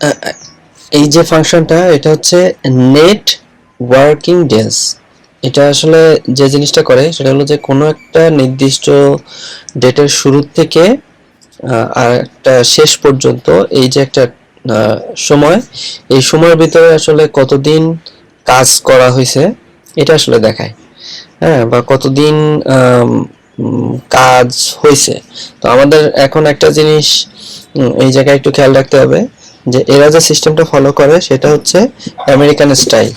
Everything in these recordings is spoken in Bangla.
আহ, এই যে ফাংশনটা, এটা হচ্ছে নেট ওয়ার্কিং ডেজ। এটা আসলে যে জিনিসটা করে সেটা হলো যে কোনো একটা নির্দিষ্ট ডেটের শুরু থেকে আর একটা শেষ পর্যন্ত এই যে একটা সময়, এই সময়ের ভিতরে আসলে কতদিন কাজ করা হয়েছে এটা আসলে দেখায়। হ্যাঁ, বা কতদিন কাজ হয়েছে। তো আমাদের এখন একটা জিনিস এই জায়গায় একটু খেয়াল রাখতে হবে, যে এরা যে সিস্টেমটা ফলো করে সেটা হচ্ছে আমেরিকান স্টাইল।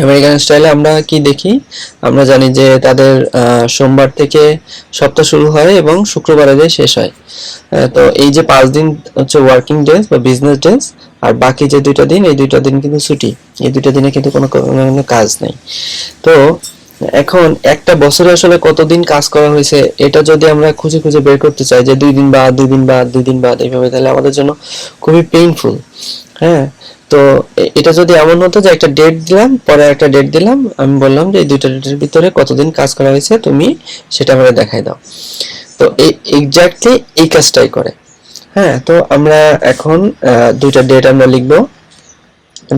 আমেরিকান স্টাইলে আমরা কি দেখি, আমরা জানি যে তাদের সোমবার থেকে সপ্তাহ শুরু হয় এবং শুক্রবারে যে শেষ হয়। তো এই যে 5 দিন হচ্ছে ওয়ার্কিং ডেজ বা বিজনেস ডেজ, আর বাকি যে 2টা দিন, এই 2টা দিন কিন্তু ছুটি। এই 2টা দিনে কিন্তু কোনো কাজ নেই। তো এখন একটা বছরে আসলে কতদিন কাজ করা হয়েছে এটা যদি আমরা খুঁজে খুঁজে বের করতে চাই, যে 2 দিন বাদ 2 দিন বাদ 2 দিন বাদ এইভাবে, তাহলে আমাদের জন্য খুবই পেইনফুল। হ্যাঁ, তো এটা যদি এমন হতো যে একটা ডেট দিলাম, পরে একটা ডেট দিলাম, আমি বললাম যে এই 2টা ডেটের ভিতরে কতদিন কাজ করা হয়েছে তুমি সেটা আমাকে দেখাই দাও। তো এই এক্স্যাক্টলি এই কাজটাই করে। হ্যাঁ, তো আমরা এখন 2টা ডেট আমরা লিখবো।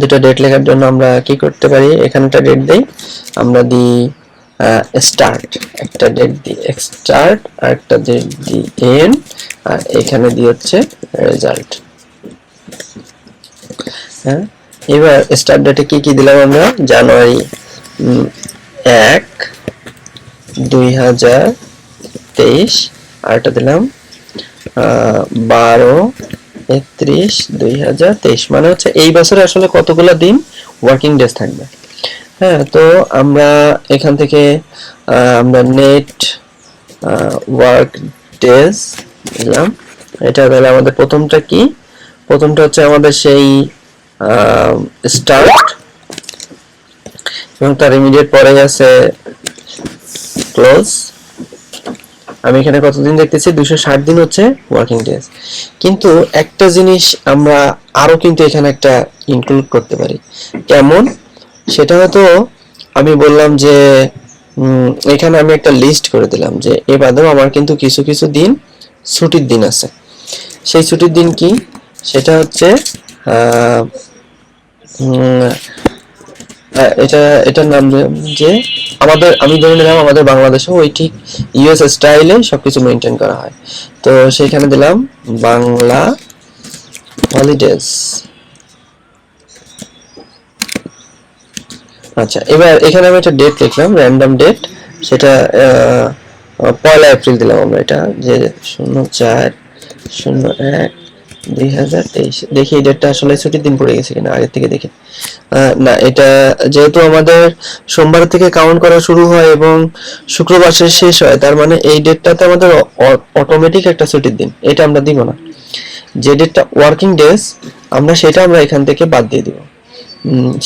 2টা ডেট লেখার জন্য আমরা কি করতে পারি, এখানে একটা ডেট দেই, আমরা দিই স্টার্ট, একটা ডেট দিই স্টার্ট, আর একটা ডেট দিই এন্ড, আর এখানে দিই হচ্ছে রেজাল্ট। হ্যাঁ, এবার স্টার্ট ডেটে কি কি দিলাম আমরা, জানুয়ারি 1, 2023, আর এটা দিলাম 12/31/2023, মানে হচ্ছে এই বছরে আসলে কতগুলো দিন ওয়ার্কিং ডেজ থাকবে। হ্যাঁ, তো আমরা এখান থেকে আমরা নেট ওয়ার্ক ডেজ দিলাম। এটা তাহলে আমাদের প্রথমটা কি, প্রথমটা হচ্ছে আমাদের সেই স্টার্ট, এবং তার ইমিডিয়েট পরে আছে ক্লোজ। আমি এখানে কতদিন দেখতেছি, 260 দিন হচ্ছে ওয়ার্কিং ডেজ। কিন্তু একটা জিনিস আমরা আরো কিন্তু এখানে একটা ইনক্লুড করতে পারি। কেমন, সেটা হয়তো আমি বললাম যে এখানে আমি একটা লিস্ট করে দিলাম যে এ বাদেও আমার কিন্তু কিছু কিছু দিন ছুটির দিন আছে। সেই ছুটির দিন কি, সেটা হচ্ছে এটা এটার নাম যে আমাদের, আমি ধরে নিলাম আমাদের বাংলাদেশেও ওই ঠিক ইউএস স্টাইলে সবকিছু মেনটেন করা হয়। তো সেখানে দিলাম বাংলা হলিডেজ। আচ্ছা, এবার এখানে আমি একটা ডেট লিখলাম, র্যান্ডম ডেট, সেটা 1 এপ্রিল দিলাম আমরা, এটা যে 04/01/2023। দেখি এই ডেটটা আসলে ছুটির দিন পড়ে গেছে কিনা আগের থেকে দেখি। না, এটা যেহেতু আমাদের সোমবার থেকে কাউন্ট করা শুরু হয় এবং শুক্রবার শেষ হয়, তার মানে এই ডেটটাতে আমাদের অটোমেটিক একটা ছুটির দিন, এটা আমরা দিব না। যে ডেটটা ওয়ার্কিং ডেজ সেটা আমরা এখান থেকে বাদ দিয়ে দিব,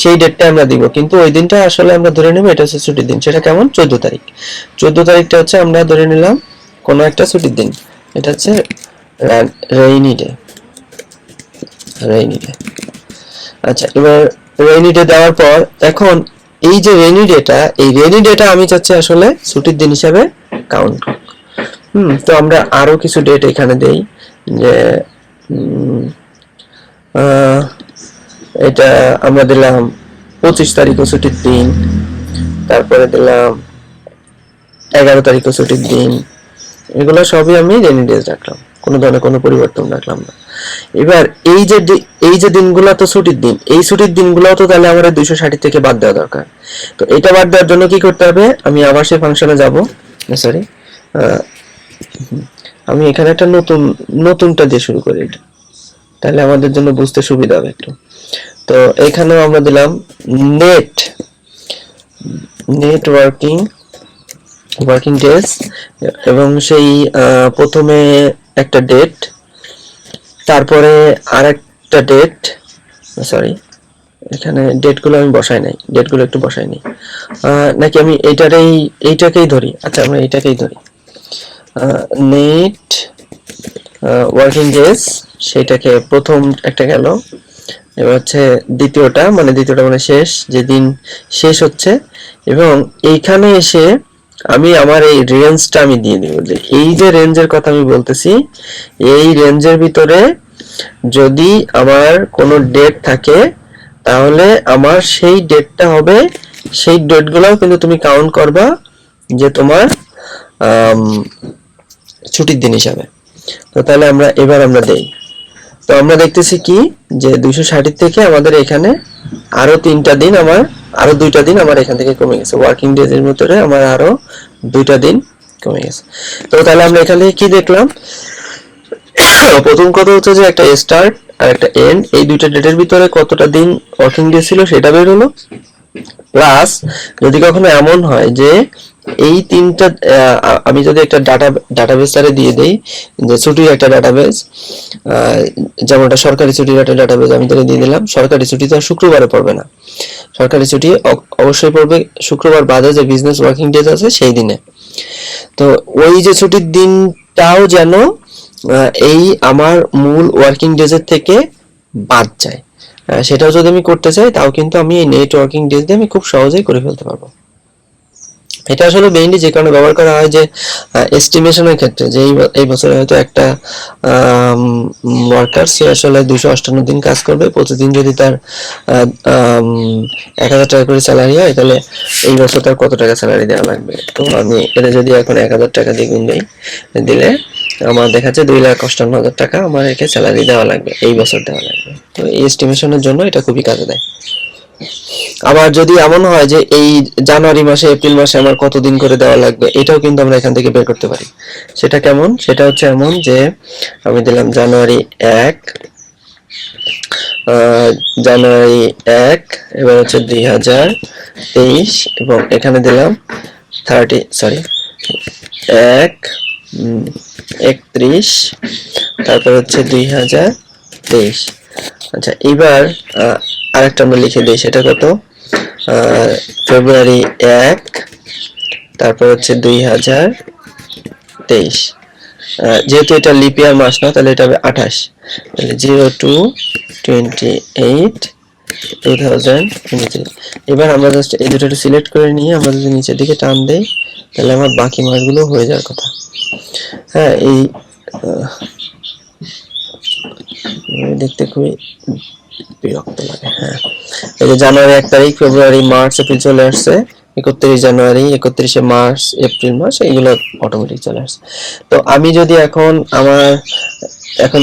সেই ডেটটা আমরা দিব, কিন্তু ওই দিনটা আসলে আমরা ধরে নেব এটা হচ্ছে ছুটির দিন। সেটা কেমন, 14 তারিখ। 14 তারিখটা হচ্ছে আমরা ধরে নিলাম কোনো একটা ছুটির দিন, এটা হচ্ছে রেইনি ডে। Rainy day. আচ্ছা, এবার রেইনি ডে দেওয়ার পর এখন এই যে রেইনি ডেটা, এই রেইনি ডেটা আমি চাচ্ছি আসলে ছুটির দিন হিসাবে কাউন্ট করব। তো আমরা আরো কিছু ডেট এখানে দেই, যে এটা আমরা দিলাম 25 তারিখও ছুটির দিন, তারপরে দিলাম 11 তারিখও ছুটির দিন। এগুলো সবই আমি রেইনি ডেজ রাখলাম, কোনো ধরনের কোনো পরিবর্তন রাখলাম না। এবার এই যে দিনগুলো তো ছুটির দিন, এই ছুটির দিনগুলো তো তাহলে আমাদের 260 থেকে বাদ দেওয়া দরকার। তো এটা বাদ দেওয়ার জন্য কি করতে হবে, আমি আবার সেই ফাংশনে যাব, সরি, আমি এখানে একটা নতুনটা দিয়ে শুরু করি, তাহলে আমাদের জন্য বুঝতে সুবিধা হবে একটু। তো এখানেও আমরা দিলাম নেট ওয়ার্কিং ডেজ, এবং সেই প্রথমে একটা ডেট, তারপরে আরেকটা ডেট, সরি এখানে ডেটগুলো আমি বসাই নাই, ডেটগুলো একটু বসাই নি, নাকি আমি এইটাকেই ধরি। আচ্ছা, আমরা এইটাকেই ধরি, নেট ওয়ার্কিং ডেজ, সেটাকে প্রথম একটা গেল। এবার হচ্ছে দ্বিতীয়টা মানে শেষ, যেদিন শেষ হচ্ছে, এবং এইখানে এসে আমি আমার এই রেঞ্জটা আমি দিয়ে দিব, যে এই যে রেঞ্জের কথা আমি বলতেছি, এই রেঞ্জের ভিতরে যদি আমার কোনো ডেট থাকে তাহলে আমার সেই ডেটটা হবে, সেই ডেটগুলোও কিন্তু তুমি কাউন্ট করবা যে তোমার ছুটির দিন হিসাবে। তো তাহলে আমরা দেই। তো আমরা দেখতেছি কি যে 260 থেকে আমাদের এখানে আরো 3টা দিন আরো 2টা দিন আমার এখান থেকে কমে গেছে, ওয়ার্কিং ডেজ এর ভিতরে আমার আরো 2টা দিন কমে গেছে। তো তাহলে আমরা এখানে কি দেখলাম, প্রথম কথা হচ্ছে যে একটা স্টার্ট আর একটা এন্ড, এই দুইটা ডেটের ভিতরে কতটা দিন ওয়ার্কিং ডে ছিল সেটা বের হলো। প্লাস যদি কখনো এমন হয় যে এই তিনটা আমি যদি একটা ডাটাবেস তারে দিয়ে দেই, যে ছুটির একটা ডাটাবেস, যেমনটা সরকারি ছুটির একটা ডাটাবেস আমি তারে দিয়ে দিলাম। সরকারি ছুটি তো শুক্রবারে পড়বে না, সরকারি ছুটি অবশ্যই পড়বে শুক্রবার বাদে যে বিজনেস ওয়ার্কিং ডেজ আছে সেই দিনে। তো ওই যে ছুটির দিনটাও যেন এই আমার মূল ওয়ার্কিং ডেজের থেকে বাদ যায়, সেটাও যদি আমি করতে চাই তাও কিন্তু আমি এই নেটওয়ার্কিং ডেজ দিয়ে আমি খুব সহজেই করে ফেলতে পারবো। এটা আসলে মেইনলি যে কারণে ব্যবহার করা হয় যে এস্টিমেশনের ক্ষেত্রে, যে এই বছরে হয়তো একটা ওয়ার্কার সে আসলে 258 দিন কাজ করবে, প্রতিদিন যদি তার 1000 টাকা করে স্যালারি হয় তাহলে এই বছর তার কত টাকা স্যালারি দেওয়া লাগবে। তো আমি এটা যদি এখন 1000 টাকা দিয়ে গুণ দিলে আমার দেখাচ্ছে 2,58,000 টাকা আমার একে স্যালারি দেওয়া লাগবে, এই বছর দেওয়া লাগবে। তো এই এস্টিমেশনের জন্য এটা খুবই কাজে দেয়। আবার যদি এমন হয় যে এই জানুয়ারি মাসে এপ্রিল মাসে আমার কতদিন করে দেওয়া লাগবে, এটাও কিন্তু আমরা এখান থেকে বের করতে পারি। সেটা কেমন, সেটা হচ্ছে এমন যে আমি দিলাম জানুয়ারি 1, এবার হচ্ছে 2023, এবং এখানে দিলাম 31, তারপর হচ্ছে 2023। আচ্ছা, এবার আরেকটা আমরা লিখে দিই, সেটা কত, ফেব্রুয়ারি 1, তারপর হচ্ছে 2023। যেহেতু এটা লিপ ইয়ার মাস না, তাহলে এটা হবে 28, তাহলে 02/28/2023। এবার আমরা জাস্ট এই দুটো সিলেক্ট করে নিয়ে আমরা যদি নিচের দিকে টান দেই তাহলে আমার বাকি মাসগুলো হয়ে যাওয়ার কথা। হ্যাঁ, এই দেখতে খুবই বিরক্ত লাগে। হ্যাঁ, এই যে জানুয়ারি 1 তারিখ, ফেব্রুয়ারি, মার্চ, এপ্রিল চলে আসছে, 31 জানুয়ারি, 31 মার্চ, এপ্রিল মাস, এইগুলো অটোমেটিক চলে আসছে। তো আমি যদি এখন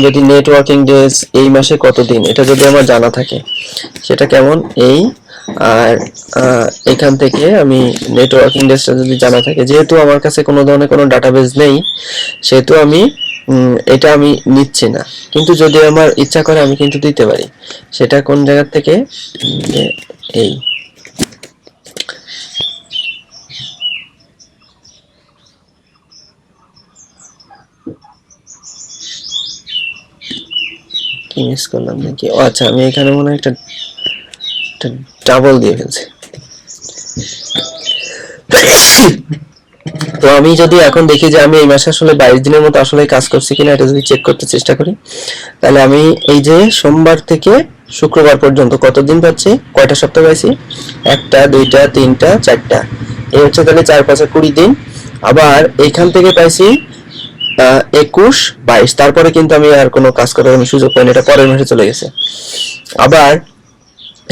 যদি নেটওয়ার্কিং ডেজ এই মাসে কত দিন এটা যদি আমার জানা থাকে, সেটা কেমন, এই আর এখান থেকে আমি নেটওয়ার্কিং ডেজটা যদি জানা থাকে, যেহেতু আমার কাছে কোনো ধরনের কোনো ডাটাবেস নেই সেহেতু এটা আমি নিচ্ছি না, কিন্তু যদি আমার ইচ্ছা করে আমি কিন্তু দিতে পারি। সেটা কোন জায়গা থেকে, এই কি মিস করলাম নাকি, ও আচ্ছা, আমি এখানে মনে হয় একটা ডাবল দিয়ে ফেলছি। তো আমি যদি এখন দেখি যে আমি এই মাসে আসলে 22 দিনের মতো আসলে কাজ করছি কিনা, এটা যদি চেক করতে চেষ্টা করি, তাহলে আমি এই যে সোমবার থেকে শুক্রবার পর্যন্ত কতদিন পাচ্ছি, কয়টা সপ্তাহ পাইছি, 1টা 2টা 3টা 4টা, এই হচ্ছে তাহলে 4-5-20 দিন। আবার এইখান থেকে পাইছি 21-22, তারপরে কিন্তু আমি আর কোনো কাজ করার সুযোগ পাইনি, এটা পরের মাসে চলে গেছে। আবার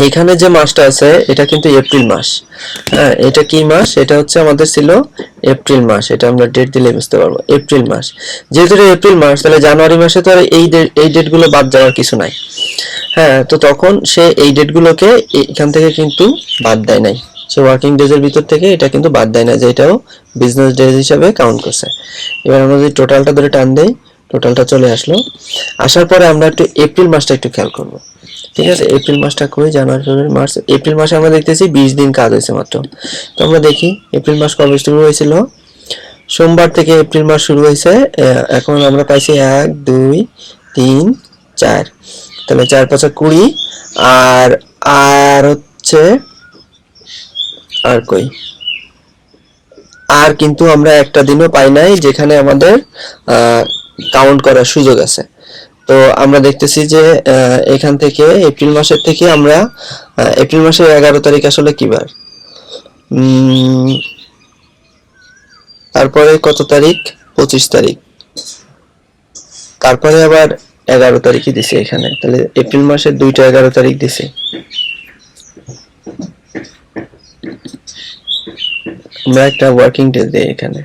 এখানে যে মাসটা আছে এটা কিন্তু এপ্রিল মাস। হ্যাঁ, এটা কি মাস, এটা হচ্ছে আমাদের ছিল এপ্রিল মাস, এটা আমরা ডেট দিলে বুঝতে পারবো, এপ্রিল মাস। যেহেতু এটা এপ্রিল মাস, তাহলে জানুয়ারি মাসে তো আর এই ডেটগুলো বাদ যাওয়ার কিছু নাই। হ্যাঁ, তো তখন সে এই ডেটগুলোকে এখান থেকে কিন্তু বাদ দেয় নাই, সে ওয়ার্কিং ডেজের ভিতর থেকে এটা কিন্তু বাদ দেয় না, যে এটাও বিজনেস ডেজ হিসাবে কাউন্ট করছে। এবার আমরা যদি টোটালটা ধরে টান দেই, টোটালটা চলে আসলো। আসার পরে আমরা একটু এপ্রিল মাসটা একটু খেয়াল করবো। ঠিক আছে, এপ্রিল মাসটা কই, জানুয়ারি, ফেব্রুয়ারি, মার্চ, এপ্রিল মাসে আমরা দেখতেছি 20 দিন কাজ হয়েছে মাত্র। তো আমরা দেখি এপ্রিল মাস কবে শুরু হয়েছিল, সোমবার থেকে এপ্রিল মাস শুরু হয়েছে। এখন আমরা পাইছি 1 2 3 4, তাহলে 4-5-20, আর আর হচ্ছে আর কই, আর কিন্তু আমরা একটা দিনও পাই নাই যেখানে আমাদের কাউন্ট করার সুযোগ আছে। তো আমরা দেখতেছি যে এখান থেকে এপ্রিল মাসের থেকে আমরা এপ্রিল মাসের 11 তারিখ আসলে কি বার, তারপরে কত তারিখ, 25 তারিখ, তারপরে আবার 11 তারিখই দিছি এখানে, তাহলে এপ্রিল মাসের 2টা 11 তারিখ দিছি। আমরা একটা ওয়ার্কিং ডে দেই এখানে,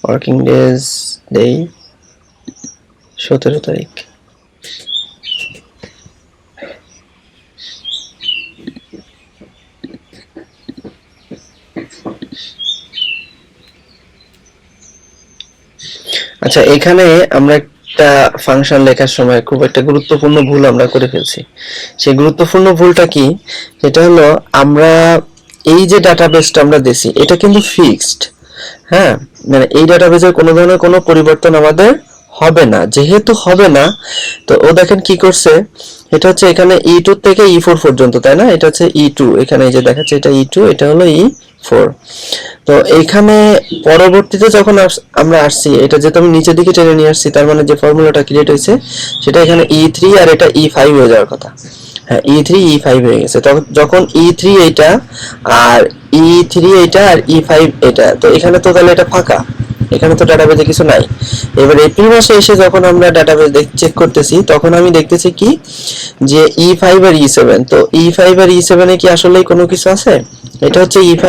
ওয়ার্কিং ডেজ দেই 17 তারিখ। আচ্ছা, এখানে আমরা একটা ফাংশন লেখার সময় খুব একটা গুরুত্বপূর্ণ ভুল আমরা করে ফেলছি। সেই গুরুত্বপূর্ণ ভুলটা কি? সেটা হলো আমরা এই যে ডাটাবেসটা আমরা দিছি এটা কিন্তু ফিক্সড। হ্যাঁ, মানে এই ডাটাবেসের কোনো ধরনের কোনো পরিবর্তন আমাদের হবে না। যেহেতু হবে না, তো ও দেখেন কি করছে, এটা হচ্ছে এখানে E2 থেকে E4 পর্যন্ত, তাই না? এটা হচ্ছে E2, এখানে এই যে দেখাচ্ছে এটা E2, এটা হলো E4। তো এইখানে পরবর্তীতে যখন আমরা আসছি, এটা যেহেতু আমি নিচের দিকে টেনে নিয়ে আসছি, তার মানে যে ফর্মুলাটা ক্রিয়েট হয়েছে সেটা এখানে E3 আর এটা E5 হয়ে যাওয়ার কথা। হ্যাঁ, E3 E5 হয়ে গেছে। তখন যখন E3 এইটা আর E3 এইটা আর E5 এটা, তো এখানে তো তাহলে এটা ফাঁকা, এখানে তো ডাটাবেজে কিছু নাই। এবার এপ্রিল মাসে এসে যখন আমরা ডাটাবেজ চেক করতেছি, তখন আমি দেখতেছি কি যে E5 আর E7, তো E5 আর E7 এ কি আসলেই কোনো কিছু আছে? এটা হচ্ছে E5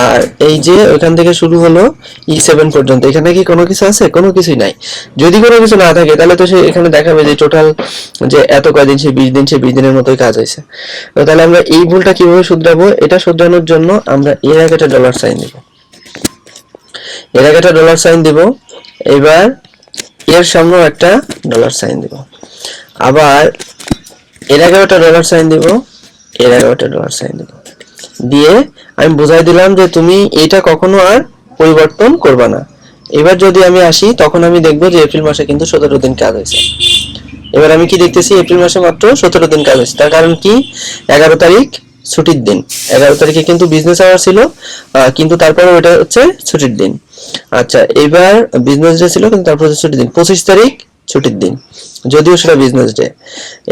আর এই যে ওখান থেকে শুরু হলো E7 পর্যন্ত, এখানে কি কোনো কিছু আছে? কোনো কিছুই নাই। যদি কোনো কিছু না থাকে তাহলে তো সে এখানে দেখাবে যে টোটাল যে এত কয়দিন, সে 20 দিন, সে 20 দিনের মতোই কাজ হয়েছে। তো তাহলে আমরা এই ভুলটা কিভাবে শুধরাবো? এটা শুধরানোর জন্য আমরা এর আগে একটা ডলার সাইন দিব, এর আগে একটা ডলার সাইন দিব, এবার এর সামনেও একটা ডলার সাইন দিব, আবার এর আগে একটা ডলার সাইন দিব, এর আগে একটা ডলার সাইন দিব, দিয়ে আমি বুঝাই দিলাম যে তুমি এটা কখনো আর পরিবর্তন করবে না। এবার যদি আমি আসি, তখন আমি দেখবো যে এপ্রিল মাসে কিন্তু 17 দিন কাজ হয়েছে। এবার আমি কি দেখতেছি? এপ্রিল মাসে মাত্র 17 দিন কাজ হয়েছে। তার কারণ কি? 11 তারিখ ছুটির দিন, 11 তারিখে কিন্তু বিজনেস আওয়ার ছিল, কিন্তু তারপরে ওটা হচ্ছে ছুটির দিন। আচ্ছা, এবার বিজনেস ডে ছিল কিন্তু তারপরে ছুটির দিন। 25 তারিখ ছুটির দিন, যদিও সেটা বিজনেস ডে।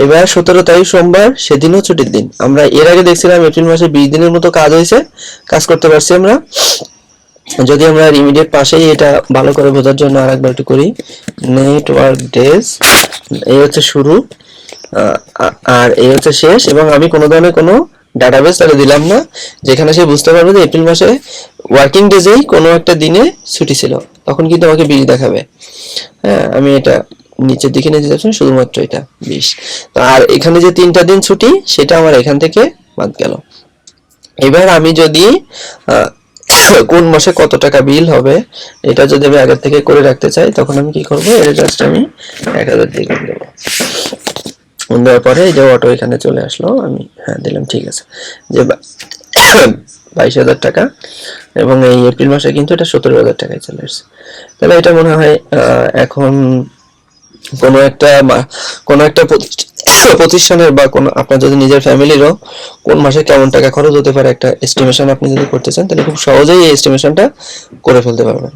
এবার 17 তারিখ সোমবার, সেদিনও ছুটির দিন। আমরা এর আগে দেখছিলাম এপ্রিল মাসে 20 দিনের মতো কাজ হয়েছে, কাজ করতে পারছি আমরা। যদি আমরা ইমিডিয়েট পাশেই এটা ভালো করে বোঝার জন্য আরেকবার একটু করি, নেটওয়ার্ক ডেজ, এই হচ্ছে শুরু আর এই হচ্ছে শেষ, এবং আমি কোনো ধরনের কোনো ডাটাবেস তাহলে দিলাম না, যেখানে সে বুঝতে পারবে যে এপ্রিল মাসে ওয়ার্কিং ডেজেই কোনো একটা দিনে ছুটি ছিল, তখন কিন্তু আমাকে 20 দেখাবে। হ্যাঁ, আমি এটা নিচের দিকে নিয়ে যাচ্ছি, শুধুমাত্র এটা 20। আর এখানে যে 3টা দিন ছুটি, সেটা আমার এখান থেকে বাদ গেল। এবার আমি যদি কোন মাসে কত টাকা বিল হবে এটা যদি আমি আগে থেকে করে রাখতে চাই, তখন আমি কি করব? এর জাস্ট আমি 1000 দিয়ে দেব। দেওয়ার পরে এই যে অটো এখানে চলে আসলো, আমি হ্যাঁ দিলাম, ঠিক আছে, যে 22,000 টাকা, এবং এই এপ্রিল মাসে কিন্তু এটা 17,000 টাকায় চলে আসছে। তাহলে এটা মনে হয় এখন কোনো একটা প্রতিষ্ঠানের বা কোনো আপনার যদি নিজের ফ্যামিলিরও কোন মাসে কেমন টাকা খরচ হতে পারে একটা এস্টিমেশন আপনি যদি করতে চান, তাহলে খুব সহজেই এই এস্টিমেশনটা করে ফেলতে পারবেন।